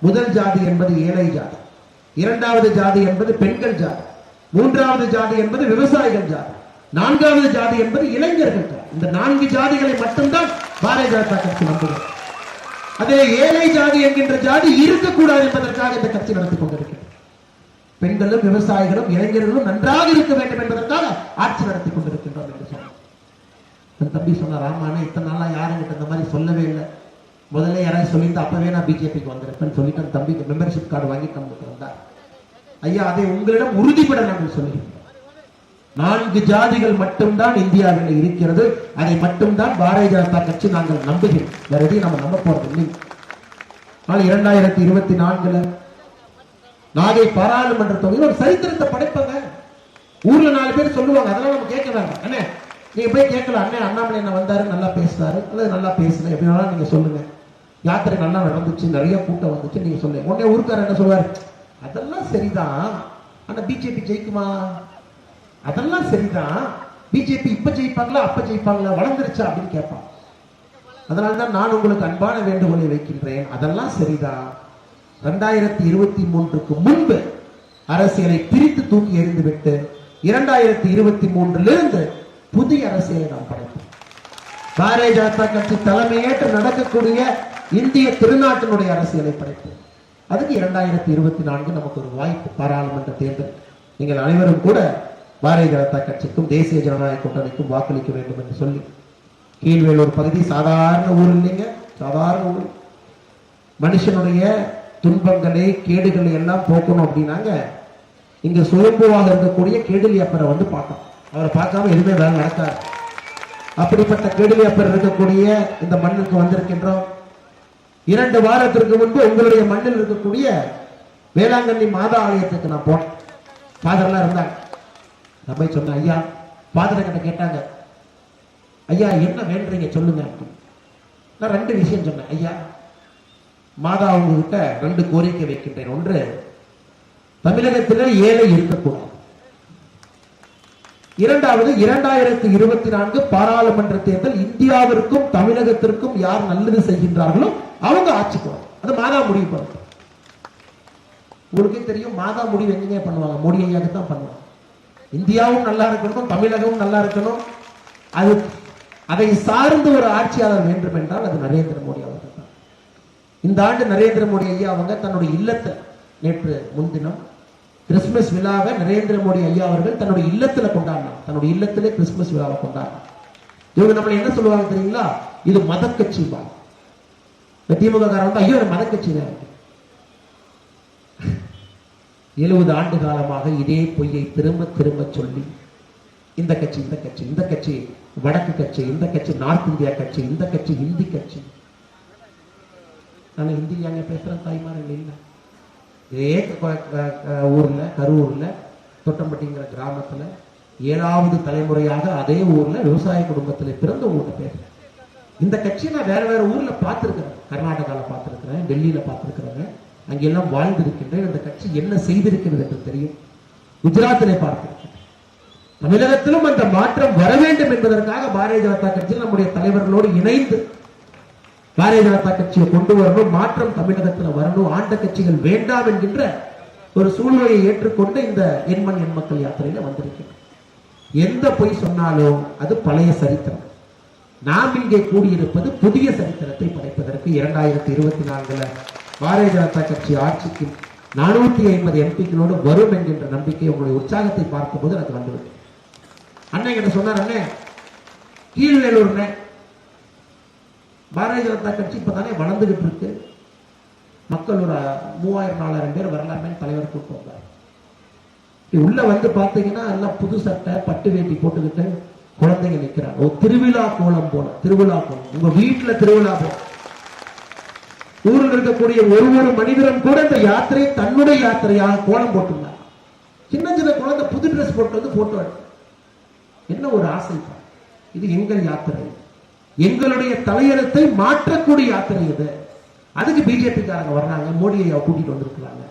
முதல் ஜாதி என்பது ஏழை ஜாதி, 2வது ஜாதி என்பது பெண்கள் ஜாதி, 3வது ஜாதி என்பது விவசாயிகள் ஜாதி, 4வது ஜாதி என்பது இளைஞர்கள் ஜாதி. இந்த 4 ஜாதிகளை மட்டும்தான் பாரதிய ஜனதா கட்சி நம்புகிறது. அதே ஏழை ஜாதி என்கின்ற ஜாதி இருக்கக்கூடாது என்பதற்காக இந்த கட்சி நடத்தி கொண்டிருக்கிறது. பெண்களும் விவசாயிகளும் இளைஞர்களும் நன்றாக இருக்க வேண்டும் என்பதற்காக ஆட்சி நடத்தி கொண்டிருக்கின்றோம் என்று சொன்னார். என் தம்பி சொன்னார், ஆமாண்ணே இத்தனை நாளா யாருங்கிட்ட இந்த மாதிரி சொல்லவே இல்லை, முதல்ல யாராவது சொல்லிட்டு அப்பவே நான் பிஜேபிக்கு வந்திருப்பேன்னு சொல்லிட்டு அந்த தம்பிக்கு மெம்பர்ஷிப் கார்டு வாங்கி நம்மளுக்கு வந்தார். ஐயா, அதை உங்களிடம் உறுதிப்பட நாங்கள் சொல்லுகிறோம். 4 ஜாதிகள் மட்டும்தான் இந்தியாவில் இருக்கிறது. அதை மட்டும்தான் பாரதிய ஜனதா கட்சி நாங்கள் நம்புகிறோம். வேற எதையும் நம்ம நம்ப போறது இல்லை. 2024 நாகை பாராளுமன்ற தொகுதியில் ஒரு சரித்திரத்தை படைப்பாங்க. ஊர்ல 4 பேர் சொல்லுவாங்க, அதெல்லாம் நம்ம கேட்க வேண்டாம். அண்ணே நீங்க போய் கேட்கலாம், அண்ணே அண்ணாமலை என்ன வந்தாரு, நல்லா பேசுறாரு அல்லது நல்லா பேசல எப்படினாலும் நீங்க சொல்லுங்க. யாத்திரை நல்லா நடந்துச்சு, நிறைய கூட்டம் வந்துச்சு, நீங்க சொல்லுங்க. உடனே ஊருக்காரர் என்ன சொல்லுவாரு, அதெல்லாம் சரிதான், ஆனா பிஜேபி ஜெயிக்குமா? அதெல்லாம் சரிதான், பிஜேபி இப்ப ஜெயிப்பாங்களா அப்ப ஜெயிப்பாங்களா, வளர்ந்துருச்சா அப்படின்னு கேட்பான். அதனால்தான் நான் உங்களுக்கு அன்பான வேண்டுகோளை வைக்கின்றேன். அதெல்லாம் சரிதான், 2023க்கு முன்பு அரசியலை பிரித்து தூக்கி எறிந்துவிட்டு 2023 புதிய அரசியலை நாம் படைப்போம். பாரதிய ஜனதா கட்சி தலைமையேற்று நடக்கக்கூடிய இந்திய திருநாட்டினுடைய அரசியலை படைப்போம். அதுக்கு 2024 நமக்கு ஒரு வாய்ப்பு, பாராளுமன்ற தேர்தல். நீங்கள் அனைவரும் கூட பாரதிய ஜனதா கட்சிக்கும் தேசிய ஜனநாயக கூட்டணிக்கும் வாக்களிக்க வேண்டும் என்று சொல்லி, கீழ்வேலூர் பகுதி சாதாரண ஊர் இல்லைங்க, சாதாரண ஊர். மனுஷனுடைய துன்பங்களை கேடுகளை எல்லாம் போக்கணும் அப்படின்னாங்க இங்க சுயம்புவாக இருக்கக்கூடிய கேடிலியப்பரை வந்து பார்த்தோம். அவரை பார்க்காம எதுவுமே வேலை நடக்காது. அப்படிப்பட்ட கேடிலியப்பர் இருக்கக்கூடிய இந்த மண்ணுக்கு வந்திருக்கின்றோம். 2 வாரத்திற்கு முன்பு உங்களுடைய மண்ணில் இருக்கக்கூடிய வேளாங்கண்ணி மாதா ஆலயத்துக்கு நான் போனேன். ஃபாதர்லாம் இருந்தாங்க. நான் போய் சொன்னேன், ஐயா, ஃபாதர் கிட்ட கேட்டாங்க, ஐயா என்ன வேண்டுறீங்க சொல்லுங்க. நான் 2 விஷயம் சொன்னேன். ஐயா, மாதா உங்ககிட்ட 2 கோரிக்கை வைக்கின்றேன். ஒன்று, தமிழகத்தில் ஏழை இருக்கக்கூடாது. 2வது, 2024 பாராளுமன்ற தேர்தல் இந்தியாவிற்கும் தமிழகத்திற்கும் யார் நல்லது செய்கின்றார்களோ அவங்க ஆட்சிக்கு வரும். அது மாதா முடிவு பண்ணும். உங்களுக்கே தெரியும், மாதா முடிவு எங்கேயே பண்ணுவாங்க, மோடி ஐயாக்கு தான் பண்ணுவாங்க. இந்தியாவும் நல்லா இருக்கணும், தமிழகமும் நல்லா இருக்கணும். அதை சார்ந்து ஒரு ஆட்சியாளர் வேண்டும் என்றால் அது நரேந்திர மோடி அவர்கள் தான். இந்த ஆண்டு நரேந்திர மோடி ஐயா அவங்க தன்னுடைய இல்லத்தை, நேற்று முன்தினம் கிறிஸ்துமஸ் விழாவை நரேந்திர மோடி ஐயா அவர்கள் தன்னுடைய இல்லத்துல கொண்டாடினார். தன்னுடைய இல்லத்திலே கிறிஸ்துமஸ் விழாவை கொண்டாடினார். இவங்க நம்மள என்ன சொல்லுவாங்க தெரியுங்களா, இது மத கட்சி. திமுக காரன் ஐயோ மத கட்சி. 70 ஆண்டு காலமாக இதே பொய்யை திரும்ப திரும்ப சொல்லி இந்த கட்சி இந்த கட்சி இந்த கட்சி வடக்கு கட்சி, இந்த கட்சி நார்த் இந்தியா கட்சி, இந்த கட்சி ஹிந்தி கட்சி. நான் ஹிந்தி அங்க பேசுறேன் தாய்மார்கள் இல்லை. இதே ஊர்ல, கரூர்ல தொட்டம்பட்டிங்கிற கிராமத்துல 7வது தலைமுறையாக அதே ஊர்ல விவசாய குடும்பத்தில் பிறந்த ஊர்ல பேசுறேன். இந்த கட்சியை நான் வேற வேற ஊர்ல பார்த்திருக்கிறேன். கர்நாடகாவில் பார்த்திருக்கிறேன், டெல்லியில பார்த்திருக்கிறேன், அங்கெல்லாம் வாழ்ந்திருக்கின்றேன். இந்த கட்சி என்ன செய்திருக்கிறது என்று தெரியும். குஜராத்திலே பார்த்திருக்கிறேன். தமிழகத்திலும் அந்த மாற்றம் வர வேண்டும் என்பதற்காக பாரதிய ஜனதா கட்சியில் நம்முடைய தலைவர்களோடு இணைந்து பாரதிய ஜனதா கட்சியை கொண்டு வரணும், மாற்றம் தமிழகத்தில் வரணும், ஆண்ட கட்சிகள் வேண்டாம் என்கின்ற ஒரு சூழ்நிலையை ஏற்றுக்கொண்டு இந்த எண்மண் எண் மக்கள் யாத்திரையில வந்திருக்கிறோம். எந்த பொய் சொன்னாலும் அது பழைய சரித்திரம். நாம் இங்கே கூடியிருப்பது புதிய சரித்திரத்தை படைப்பதற்கு. 2024 பாரதிய ஜனதா கட்சி ஆட்சிக்கு 450 எம்பிக்களோடு வரும் என்கின்ற நம்பிக்கை, உங்களுடைய உற்சாகத்தை பார்க்கும்போது எனக்கு வந்துவிட்டு. அண்ணன் கிட்ட சொன்னார், அண்ணே கீழ்வேலூர் பாரதிய ஜனதா கட்சி இப்பதானே வளர்ந்துகிட்டு இருக்கு, மக்கள் ஒரு 3000-4000 பேர் வரலாமே தலைவர் கூப்பிட்டு வந்தார். உள்ள வந்து பாத்தீங்கன்னா எல்லாம் புது சட்டை பட்டு வேட்டி போட்டுக்கிட்டு குழந்தைங்க நிக்கிறாங்க. ஒரு திருவிழா கோலம் போல, திருவிழா கோலம். உங்க வீட்டுல திருவிழா போல. ஊரில் இருக்கக்கூடிய ஒரு மனிதரும் கூட இந்த யாத்திரை தன்னுடைய யாத்திரையாக கோலம் போட்டுள்ளார். சின்ன சின்ன குழந்தை புது டிரெஸ் போட்டு வந்து போட்டோ எடுத்து, என்ன ஒரு ஆசை. இது எங்கள் யாத்திரை, எங்களுடைய தலையெழுத்தை மாற்றக்கூடிய யாத்திரை இது. அதுக்கு பிஜேபி காரங்க வர்றாங்க, மோடி ஐயா கூட்டிட்டு வந்திருக்கிறாங்க.